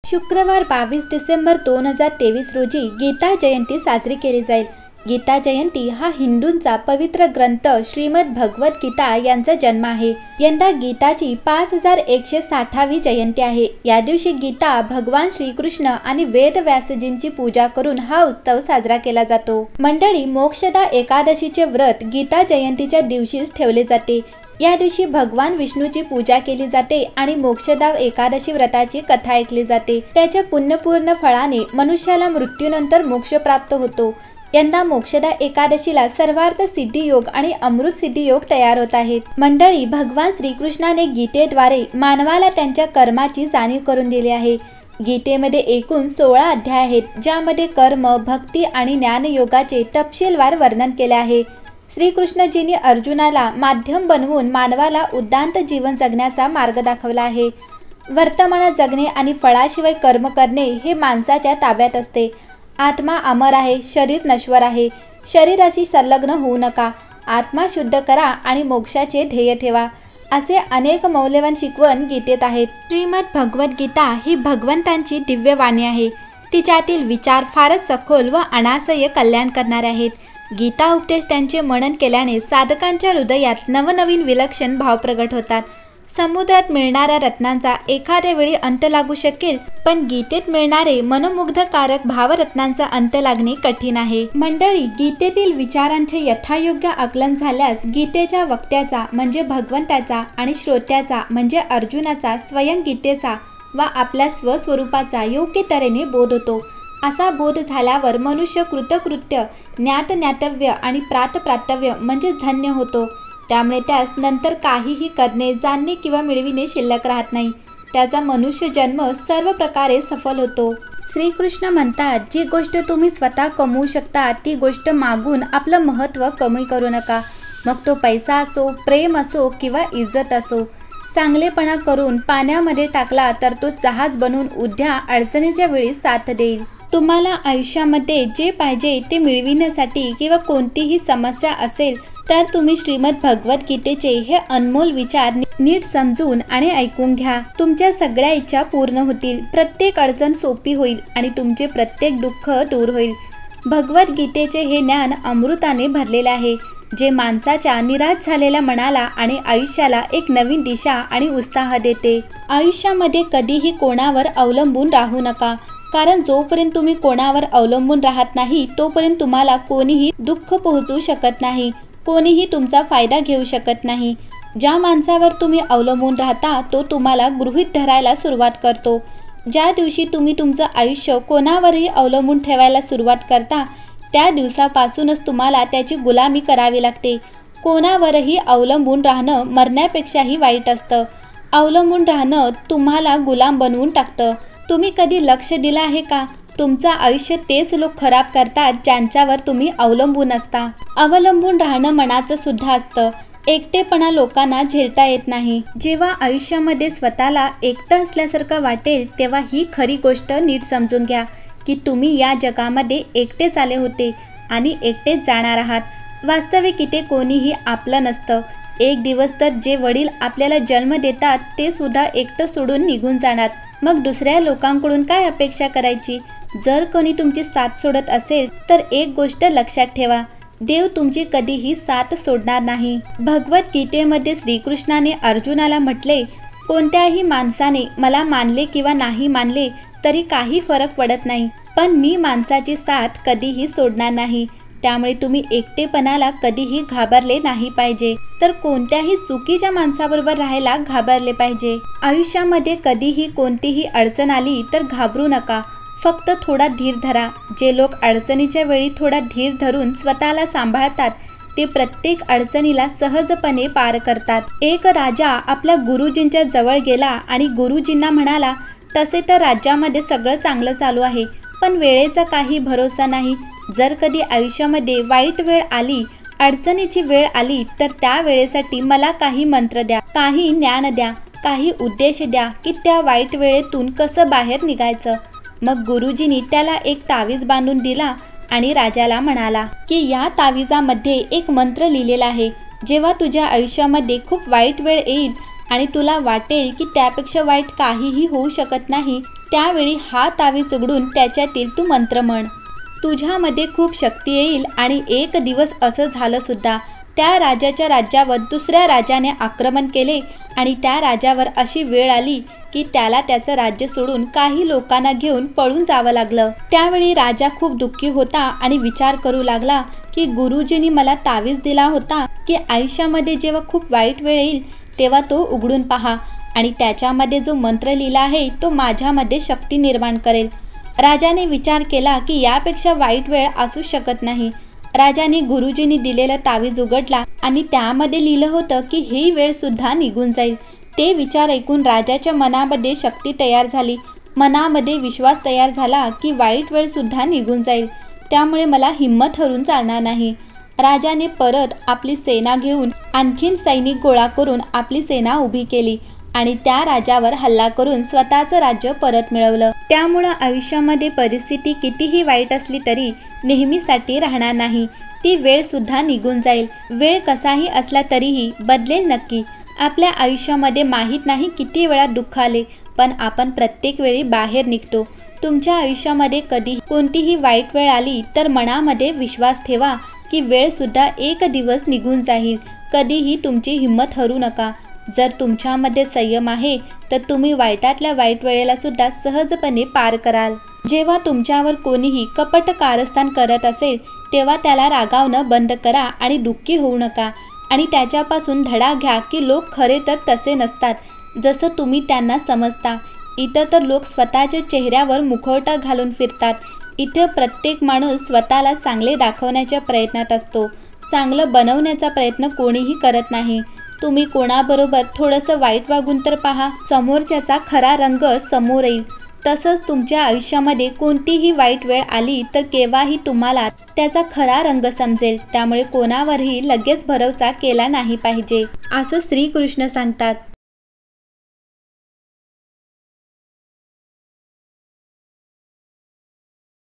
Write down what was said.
शुक्रवार 22 डिसेंबर 2023 रोजी गीता जयंती साजरी केली जाईल। गीता जयंती हा हिंदूंचा पवित्र ग्रंथ श्रीमद भगवत गीता यांचा जन्म आहे। यंदा गीताची 5160वी जयंती आहे। या दिवशी गीता भगवान श्रीकृष्ण आणि वेद व्यासजींची पूजा करून हा उत्सव साजरा केला जातो। मंडळी, मोक्षदा एकादशीचे व्रत गीता जयंतीच्या दिवशीच ठेवले जाते। या दिवशी भगवान विष्णूची पूजा केली जाते आणि मोक्षदा एकादशी व्रताची कथा ऐकली जाते। त्याच्या पुण्यपूर्ण फळाने मनुष्याला मृत्यूनंतर मोक्ष प्राप्त होतो। यंदा मोक्षदा एकादशीला सर्वार्थ सिद्धी योग आणि अमृत सिद्धी योग तयार होत आहेत। मंडळी, भगवान श्रीकृष्णाने गीतेद्वारे मानवाला त्यांच्या कर्माची जाणीव करून दिली आहे। गीतेमध्ये एकूण 16 अध्याय आहेत, ज्यामध्ये कर्म, भक्ती आणि ज्ञानयोगाचे तपशीलवार वर्णन केले आहे। श्रीकृष्णजींनी अर्जुनाला माध्यम बनवून मानवाला उद्दांत जीवन जगण्याचा मार्ग दाखवला आहे। वर्तमानात जगणे आणि फळाशिवाय कर्म करणे हे माणसाच्या ताब्यात असते। आत्मा अमर आहे, शरीर नश्वर आहे। शरीराशी संलग्न होऊ नका, आत्मा शुद्ध करा आणि मोक्षाचे ध्येय ठेवा, असे अनेक मौल्यवान शिकवण गीतेत आहेत। श्रीमद भगवत गीता ही भगवंतांची दिव्य वाणी आहे। तिच्यातील विचार फारच सखोल व अनासय कल्याण करणारे आहेत। गीता उपदेश त्यांचे मनन केल्याने साधकांच्या हृदयात नवनवीन विलक्षण भाव प्रगट होतात। समुद्रात मिळणाऱ्या रत्नांचा एखाद्या वेळी अंत लागू शकेल, पण गीतेत मिळणारे मनोमुग्धकारक भावरत्नांचा अंत लागणे कठीण आहे। मंडळी, गीतेतील विचारांचे यथायोग्य आकलन झाल्यास गीतेच्या वक्त्याचा म्हणजे भगवंताचा आणि श्रोत्याचा म्हणजे अर्जुनाचा स्वयं गीतेचा व आपल्या स्वस्वरूपाचा योग्य तऱ्हेने बोध होतो। असा बोध झाल्यावर मनुष्य कृतकृत्य, ज्ञातव्य आणि प्रातप्रातव्य म्हणजे धन्य होतो। त्यामुळे त्यास नंतर काहीही करणे, जाणणे किंवा मिळविणे शिल्लक राहत नाही। त्याचा मनुष्य जन्म सर्व प्रकारे सफल होतो। श्रीकृष्ण म्हणतात, जी गोष्ट तुम्ही स्वतः कमवू शकता ती गोष्ट मागून आपलं महत्त्व कमी करू नका। मग तो पैसा असो, प्रेम असो किंवा इज्जत असो। चांगलेपणा करून पाण्यामध्ये टाकला तर तो जहाज बनून उद्या अडचणीच्या वेळी साथ देईल। तुम्हाला आयुष्यामध्ये जे पाहिजे ते मिळविण्यासाठी किंवा कोणतीही समस्या असेल तर तुम्ही श्रीमद भगवत गीतेचे हे अनमोल विचार नीट समजून आणि ऐकून घ्या। तुमच्या सगळ्या इच्छा पूर्ण होतील, प्रत्येक अडचण सोपी होईल आणि तुमचे प्रत्येक दुःख दूर होईल। भगवत गीतेचे हे ज्ञान अमृताने भरलेले आहे, जे माणसाच्या निराश झालेल्या मनाला आणि आयुष्याला एक नवीन दिशा आणि उत्साह देते। आयुष्यामध्ये कधीही कोणावर अवलंबून राहू नका, कारण जोपर्यंत तुम्ही कोणावर अवलंबून राहत नाही तोपर्यंत तुम्हाला कोणीही दुःख पोहोचवू शकत नाही, कोणीही तुमचा फायदा घेऊ शकत नाही। ज्या माणसावर तुम्ही अवलंबून राहता तो तुम्हाला गृहीत धरायला सुरुवात करतो। ज्या दिवशी तुम्ही तुमचं आयुष्य कोणावरही अवलंबून ठेवायला सुरुवात करता त्या दिवसापासूनच तुम्हाला त्याची गुलामी करावी लागते। कोणावरही अवलंबून राहणं मरण्यापेक्षाही वाईट असतं। अवलंबून राहणं तुम्हाला गुलाम बनवून टाकतं। तुम्ही कधी लक्ष दिलं आहे का? तुमचं आयुष्य तेच लोक खराब करतात ज्यांच्यावर तुम्ही अवलंबून असता। अवलंबून राहणं मनाचं सुद्धा असतं। एकटेपणा लोकांना झेलता येत नाही। जेव्हा आयुष्यामध्ये स्वतःला एकटं असल्यासारखं वाटेल तेव्हा ही खरी गोष्ट नीट समजून घ्या की तुम्ही या जगामध्ये एकटेच आले होते आणि एकटेच जाणार आहात। वास्तविक इथे कोणीही आपलं नसतं। एक दिवस तर जे वडील आपल्याला जन्म देतात ते सुद्धा एकटं सोडून निघून जाणार, मग दुसऱ्या लोकांकडून काय अपेक्षा करायची? जर कोणी तुमची साथ सोडत असेल तर एक गोष्ट लक्षात ठेवा, देव तुमची कधीही साथ सोडणार नाही। भगवत गीतेमध्ये श्रीकृष्णाने अर्जुनाला म्हटले, कोणत्याही माणसाने मला मानले किंवा नाही मानले तरी काही फरक पडत नाही, पण मी माणसाची साथ कधीही सोडणार नाही। त्यामुळे तुम्ही एकटेपणाला कधीही घाबरले नाही पाहिजे, तर कोणत्याही चुकीच्या माणसाबरोबर राहायला घाबरले पाहिजे। आयुष्यामध्ये कधीही कोणतीही अडचण आली तर घाबरू नका, फक्त थोडा धीर धरा। जे लोक अडचणीच्या वेळी थोडा धीर धरून स्वतःला सांभाळतात ते प्रत्येक अडचणीला सहजपणे पार करतात। एक राजा आपल्या गुरुजींच्या जवळ गेला आणि गुरुजींना म्हणाला, तसे तर राज्यामध्ये सगळं चांगलं चालू आहे, पण वेळेचा काही भरोसा नाही। जर कधी आयुष्यामध्ये वाईट वेळ आली, अडचणीची वेळ आली तर त्या वेळेसाठी मला काही मंत्र द्या, काही ज्ञान द्या, काही उद्देश द्या की त्या वाईट वेळेतून कसं बाहेर निघायचं। मग गुरुजींनी त्याला एक तावीज बांधून दिला आणि राजाला म्हणाला की या तावीजामध्ये एक मंत्र लिहिलेला आहे। जेव्हा तुझ्या आयुष्यामध्ये खूप वाईट वेळ येईल आणि तुला वाटेल की त्यापेक्षा वाईट काहीही होऊ शकत नाही, त्यावेळी हा तावीज उघडून त्याच्यातील तू मंत्र म्हण. तुझ्यामध्ये खूप शक्ती येईल. आणि एक दिवस असं झालं सुद्धा. त्या राजाच्या राज्यावर दुसऱ्या राजाने आक्रमण केले आणि त्या राजावर अशी वेळ आली की त्याला त्याचं राज्य सोडून काही लोकांना घेऊन पळून जावं लागलं. त्यावेळी राजा खूप दुःखी होता आणि विचार करू लागला की गुरुजींनी मला तावीज दिला होता की आयुष्यामध्ये जेव्हा खूप वाईट वेळ येईल तेव्हा तो उघडून पहा आणि त्याच्यामध्ये जो मंत्र लिहिला आहे तो माझ्यामध्ये शक्ती निर्माण करेल. राजाने विचार केला की यापेक्षा वाईट वेळ असू शकत नाही. राजाने गुरुजींनी दिलेलं तावीज उघडला आणि त्यामध्ये लिहिलं होतं की ही वेळ सुद्धा निघून जाईल. ते विचार ऐकून राजाच्या मनामध्ये शक्ती तयार झाली. मनामध्ये विश्वास तयार झाला की वाईट वेळ सुद्धा निघून जाईल, त्यामुळे मला हिंमत हरून चालणार नाही. राजाने परत आपली सेना घेऊन आणखीन सैनिक गोळा करून आपली सेना उभी केली आणि त्या राजावर हल्ला करून स्वतःचं राज्य परत मिळवलं. त्यामुळं आयुष्यामध्ये परिस्थिती कितीही वाईट असली तरी नेहमीसाठी राहणार नाही. ती वेळ सुद्धा निघून जाईल. वेळ कसाही असला तरीही बदलेल नक्की. आपल्या आयुष्यामध्ये माहीत नाही किती वेळा दुःख आले, पण आपण प्रत्येक वेळी बाहेर निघतो. तुमच्या आयुष्यामध्ये कधी कोणतीही वाईट वेळ आली तर मनामध्ये विश्वास ठेवा की वेळ सुद्धा एक दिवस निघून जाईल. कधीही तुमची हिंमत हरू नका. जर तुमच्यामध्ये संयम आहे तर तुम्ही वाईटातल्या वाईट वेळेला सुद्धा सहजपणे पार कराल. जेव्हा तुमच्यावर कोणीही कपट कारस्थान करत असेल तेव्हा त्याला रागावणं बंद करा आणि दुःखी होऊ नका आणि त्याच्यापासून धडा घ्या की लोक खरे तर तसे नसतात जसं तुम्ही त्यांना समजता. इथं तर लोक स्वतःच्या चेहऱ्यावर मुखवटा घालून फिरतात. इथे प्रत्येक माणूस स्वतःला चांगले दाखवण्याच्या प्रयत्नात असतो. चांगलं बनवण्याचा प्रयत्न कोणीही करत नाही. तुम्ही कोणाबरोबर थोडंसं वाईट वागून तर पहा, समोरच्याचा खरा रंग समोर येईल. तसंच तुमच्या आयुष्यामध्ये कोणतीही वाईट वेळ आली तर केव्हाही तुम्हाला त्याचा खरा रंग समजेल. त्यामुळे कोणावरही लगेच भरोसा केला नाही पाहिजे असं श्रीकृष्ण सांगतात.